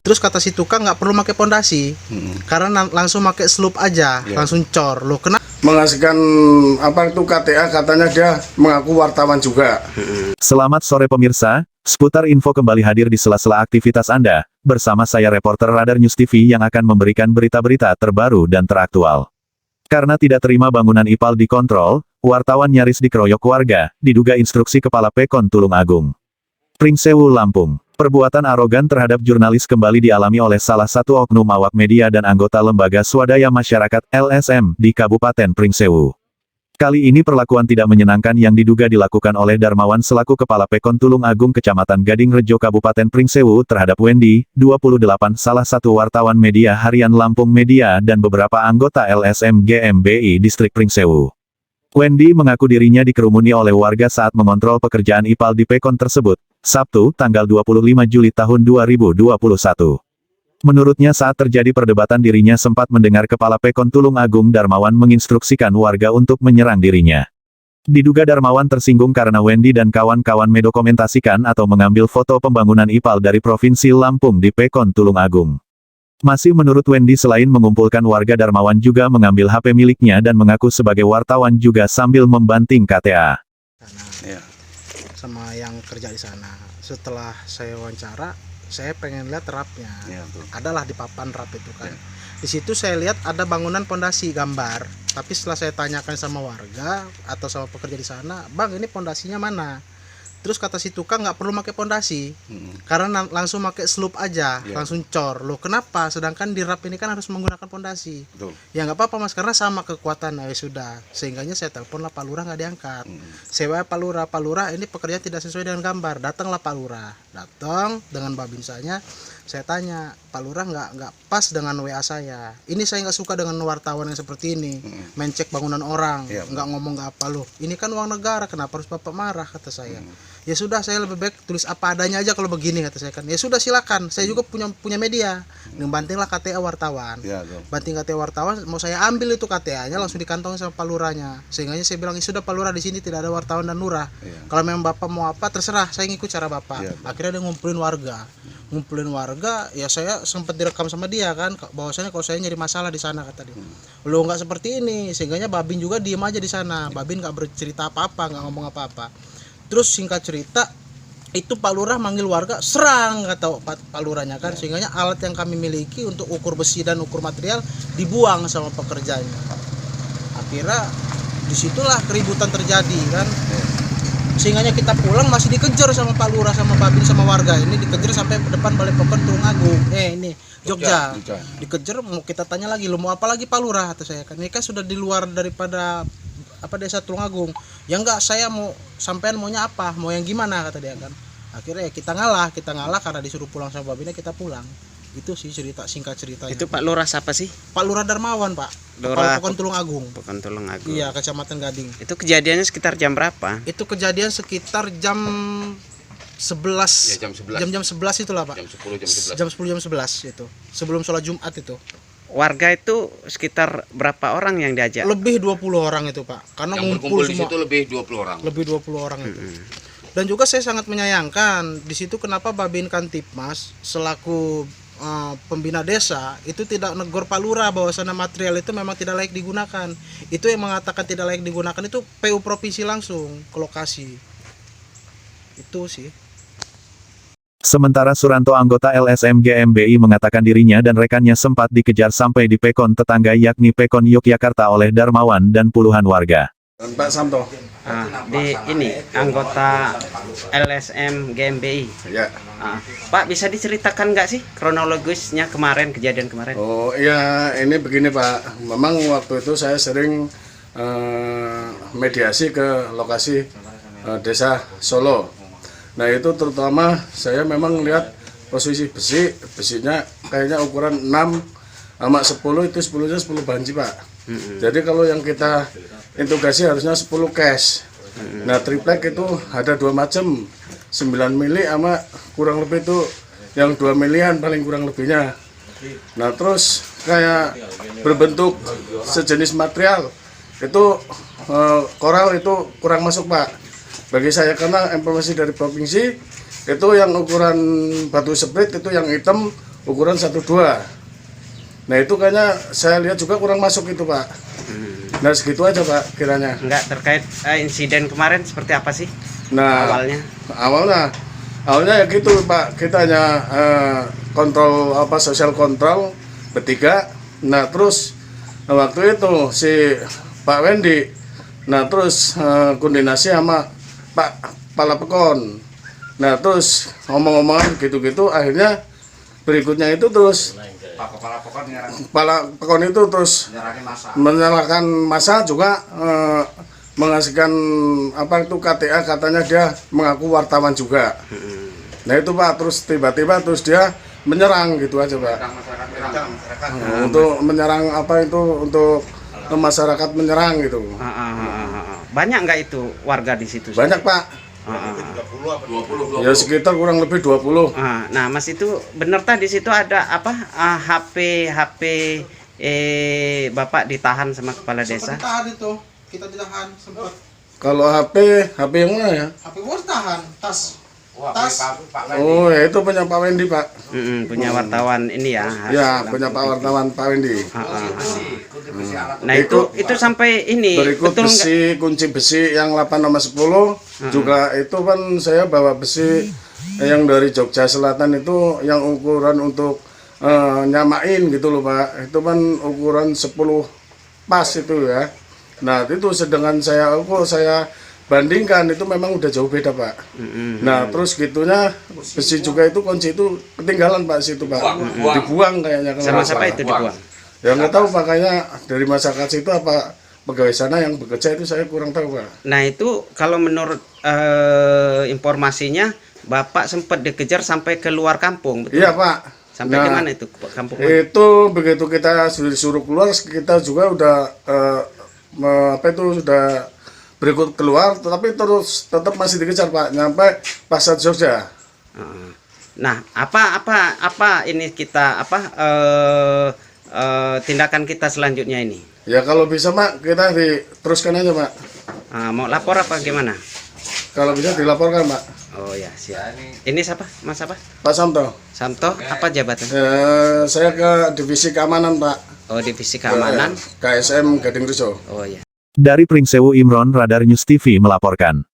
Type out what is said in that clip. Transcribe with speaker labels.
Speaker 1: Terus kata si tukang nggak perlu pakai pondasi, karena langsung pakai slope aja, langsung cor. Loh, kenapa?
Speaker 2: Mengasihkan apa itu KTA, katanya dia mengaku wartawan juga.
Speaker 3: Selamat sore pemirsa, seputar info kembali hadir di sela-sela aktivitas Anda, bersama saya reporter Radar News TV yang akan memberikan berita-berita terbaru dan teraktual. Karena tidak terima bangunan IPAL dikontrol, wartawan nyaris dikeroyok warga, diduga instruksi Kepala Pekon Tulung Agung. Pringsewu, Lampung. Perbuatan arogan terhadap jurnalis kembali dialami oleh salah satu oknum awak media dan anggota Lembaga Swadaya Masyarakat (LSM) di Kabupaten Pringsewu. Kali ini perlakuan tidak menyenangkan yang diduga dilakukan oleh Darmawan selaku Kepala Pekon Tulung Agung Kecamatan Gading Rejo Kabupaten Pringsewu terhadap Wendy, 28, salah satu wartawan media harian Lampung Media dan beberapa anggota LSM GMBI Distrik Pringsewu. Wendy mengaku dirinya dikerumuni oleh warga saat mengontrol pekerjaan IPAL di Pekon tersebut, Sabtu, tanggal 25 Juli tahun 2021. Menurutnya saat terjadi perdebatan dirinya sempat mendengar Kepala Pekon Tulung Agung Darmawan menginstruksikan warga untuk menyerang dirinya. Diduga Darmawan tersinggung karena Wendy dan kawan-kawan mendokumentasikan atau mengambil foto pembangunan IPAL dari Provinsi Lampung di Pekon Tulung Agung. Masih menurut Wendy, selain mengumpulkan warga, Darmawan juga mengambil HP miliknya dan mengaku sebagai wartawan juga sambil membanting KTA.
Speaker 1: Sama yang kerja di sana. Setelah saya wawancara, saya pengen lihat rapnya. Adalah di papan rap itu kan. Di situ saya lihat ada bangunan pondasi gambar. Tapi setelah saya tanyakan sama warga atau sama pekerja di sana, "Bang, ini pondasinya mana?" Terus kata si tukang nggak perlu pakai pondasi, karena langsung pakai slope aja, langsung cor. Loh, kenapa? Sedangkan di rap ini kan harus menggunakan pondasi. Ya nggak apa-apa mas, karena sama kekuatan. Ya sudah, sehingganya saya telepon lah Pak Lurah, nggak diangkat. Saya Pak Lurah, ini pekerjaan tidak sesuai dengan gambar. Datanglah Pak Lurah, datang dengan babinsanya. Saya tanya, Pak Lurah nggak pas dengan WA saya. Ini saya nggak suka dengan wartawan yang seperti ini, main cek bangunan orang, nggak ngomong nggak apa. Loh, ini kan uang negara, kenapa harus Bapak marah, kata saya. Ya sudah, saya lebih baik tulis apa adanya aja kalau begini, kata saya kan. Ya sudah, silakan, saya juga punya media. Bantinglah KTA wartawan. Banting KTA wartawan, mau saya ambil itu KTA-nya langsung dikantongin sama Pak Lurahnya. Sehingga saya bilang, ya sudah Pak Lurah, di sini tidak ada wartawan dan lurah. Kalau memang Bapak mau apa, terserah, saya ngikut cara Bapak. Akhirnya dia ngumpulin warga, ya saya sempat direkam sama dia kan, bahwasanya kalau saya nyari masalah di sana, kata dia. Lo nggak seperti ini, sehingganya Babin juga diem aja di sana. Babin nggak bercerita apa-apa, nggak ngomong apa-apa. Terus singkat cerita, itu Pak Lurah manggil warga, serang, kata Pak Lurahnya kan, sehingganya alat yang kami miliki untuk ukur besi dan ukur material dibuang sama pekerjanya. Akhirnya disitulah keributan terjadi kan. Sehingganya kita pulang masih dikejar sama Pak Lurah, sama Babin, sama warga. Ini dikejar sampai depan Balai Pekon Tulung Agung. Ini Jogja. Dikejar, mau kita tanya lagi, lo mau apa lagi Pak Lurah, kata saya kan. Ini kan sudah di luar daripada desa Tulung Agung. Ya enggak, saya mau sampean maunya apa, mau yang gimana, kata dia kan. Akhirnya ya kita ngalah karena disuruh pulang sama Babinnya, kita pulang. Itu sih singkat ceritanya.
Speaker 4: Itu Pak Lurah siapa sih?
Speaker 1: Pak Lurah Darmawan, Pak. Kepala Pekon Tulung Agung.
Speaker 4: Pekon Tulung Agung.
Speaker 1: Iya, Kecamatan Gading.
Speaker 4: Itu kejadiannya sekitar jam berapa?
Speaker 1: Itu kejadian sekitar jam 11.
Speaker 5: Ya,
Speaker 1: jam 11 itulah, Pak. Jam 10 jam 11 itu. Sebelum sholat Jumat itu.
Speaker 4: Warga itu sekitar berapa orang yang diajak?
Speaker 1: Lebih 20 orang itu, Pak. Karena
Speaker 5: yang
Speaker 1: ngumpul
Speaker 5: berkumpul di
Speaker 1: semua.
Speaker 5: situ lebih 20 orang.
Speaker 1: Lebih 20 orang itu. Dan juga saya sangat menyayangkan di situ kenapa Babin Kantipmas selaku pembina desa itu tidak negor Pak Lurah bahwasanya material itu memang tidak layak digunakan. Itu yang mengatakan tidak layak digunakan itu PU provinsi langsung ke lokasi. Itu sih.
Speaker 3: Sementara Suranto, anggota LSM GMBI, mengatakan dirinya dan rekannya sempat dikejar sampai di Pekon tetangga yakni Pekon Yogyakarta oleh Darmawan dan puluhan warga.
Speaker 2: Dan Pak Santo.
Speaker 4: Di ini anggota LSM GMBI.
Speaker 2: Ya.
Speaker 4: Pak, bisa diceritakan nggak sih kronologisnya kejadian kemarin?
Speaker 2: Oh iya, ini begini Pak. Memang waktu itu saya sering mediasi ke lokasi desa Solo. Nah itu terutama saya memang lihat posisi besinya kayaknya ukuran 6 sama 10, itu 10-nya 10 banci Pak. Jadi kalau yang kita intugasi harusnya 10 cash. Nah triplek itu ada 2 macam, 9 mili sama kurang lebih itu yang 2 milian paling kurang lebihnya. Nah terus kayak berbentuk sejenis material itu koral itu kurang masuk Pak. Bagi saya, karena informasi dari provinsi itu yang ukuran batu split itu yang hitam ukuran 12. Nah itu kayaknya saya lihat juga kurang masuk itu Pak. Nah segitu aja Pak kiranya.
Speaker 4: Enggak terkait insiden kemarin seperti apa sih
Speaker 2: Nah awalnya ya gitu Pak, kita hanya kontrol sosial kontrol bertiga. Nah terus waktu itu si Pak Wendy, nah terus koordinasi sama Pak Kepala Pekon. Nah terus ngomong-ngomongan gitu-gitu, akhirnya berikutnya itu terus Kepala Pekon itu terus menyalahkan massa juga, mengasihkan KTA, katanya dia mengaku wartawan juga. Nah itu Pak, terus tiba-tiba terus dia menyerang gitu aja Pak. Untuk menyerang untuk masyarakat menyerang gitu.
Speaker 4: Banyak nggak itu warga di situ?
Speaker 2: Banyak Pak. 20 ya sekitar kurang lebih 20.
Speaker 4: Nah Mas, itu benar tadi di situ ada HP Bapak ditahan sama kepala desa?
Speaker 1: Ditahan itu, kita ditahan sempat.
Speaker 2: Kalau HP yang mana ya?
Speaker 1: HP gua ditahan, tas.
Speaker 2: Oh ya itu punya Pak Wendy Pak.
Speaker 4: Punya wartawan ini ya?
Speaker 2: Ya punya wartawan Pak Wendy.
Speaker 4: Nah itu sampai ini
Speaker 2: berikut
Speaker 4: betul
Speaker 2: besi, kunci besi yang 8 sama 10 juga itu kan saya bawa besi yang dari Jogja Selatan itu yang ukuran untuk nyamain gitu loh Pak. Itu kan ukuran 10 pas itu ya. Nah itu sedangkan saya bandingkan itu memang udah jauh beda Pak. Nah terus gitunya besi juga itu kunci itu ketinggalan Pak situ Pak. Dibuang kayaknya.
Speaker 4: Sama siapa itu dibuang?
Speaker 2: Ya nggak tahu makanya dari masyarakat situ apa pegawai sana yang bekerja itu saya kurang tahu Pak.
Speaker 4: Nah itu kalau menurut informasinya Bapak sempat dikejar sampai ke luar kampung, betul?
Speaker 2: Iya Pak.
Speaker 4: Sampai ke mana itu kampung?
Speaker 2: Itu begitu kita disuruh keluar kita juga udah sudah berikut keluar, tetapi terus tetap masih dikejar Pak, nyampe Pasar Jogja.
Speaker 4: Nah, apa ini kita tindakan kita selanjutnya ini?
Speaker 2: Ya kalau bisa Pak, kita diteruskan aja Pak.
Speaker 4: Mau lapor apa gimana?
Speaker 2: Kalau bisa dilaporkan Pak.
Speaker 4: Oh ya siap. Ini siapa? Mas apa?
Speaker 2: Pak Samto.
Speaker 4: Samto, apa jabatan?
Speaker 2: Saya ke divisi keamanan Pak.
Speaker 4: Oh divisi keamanan.
Speaker 2: KSM Gading Rejo.
Speaker 4: Oh ya.
Speaker 3: Dari Pringsewu Imron, Radar News TV melaporkan.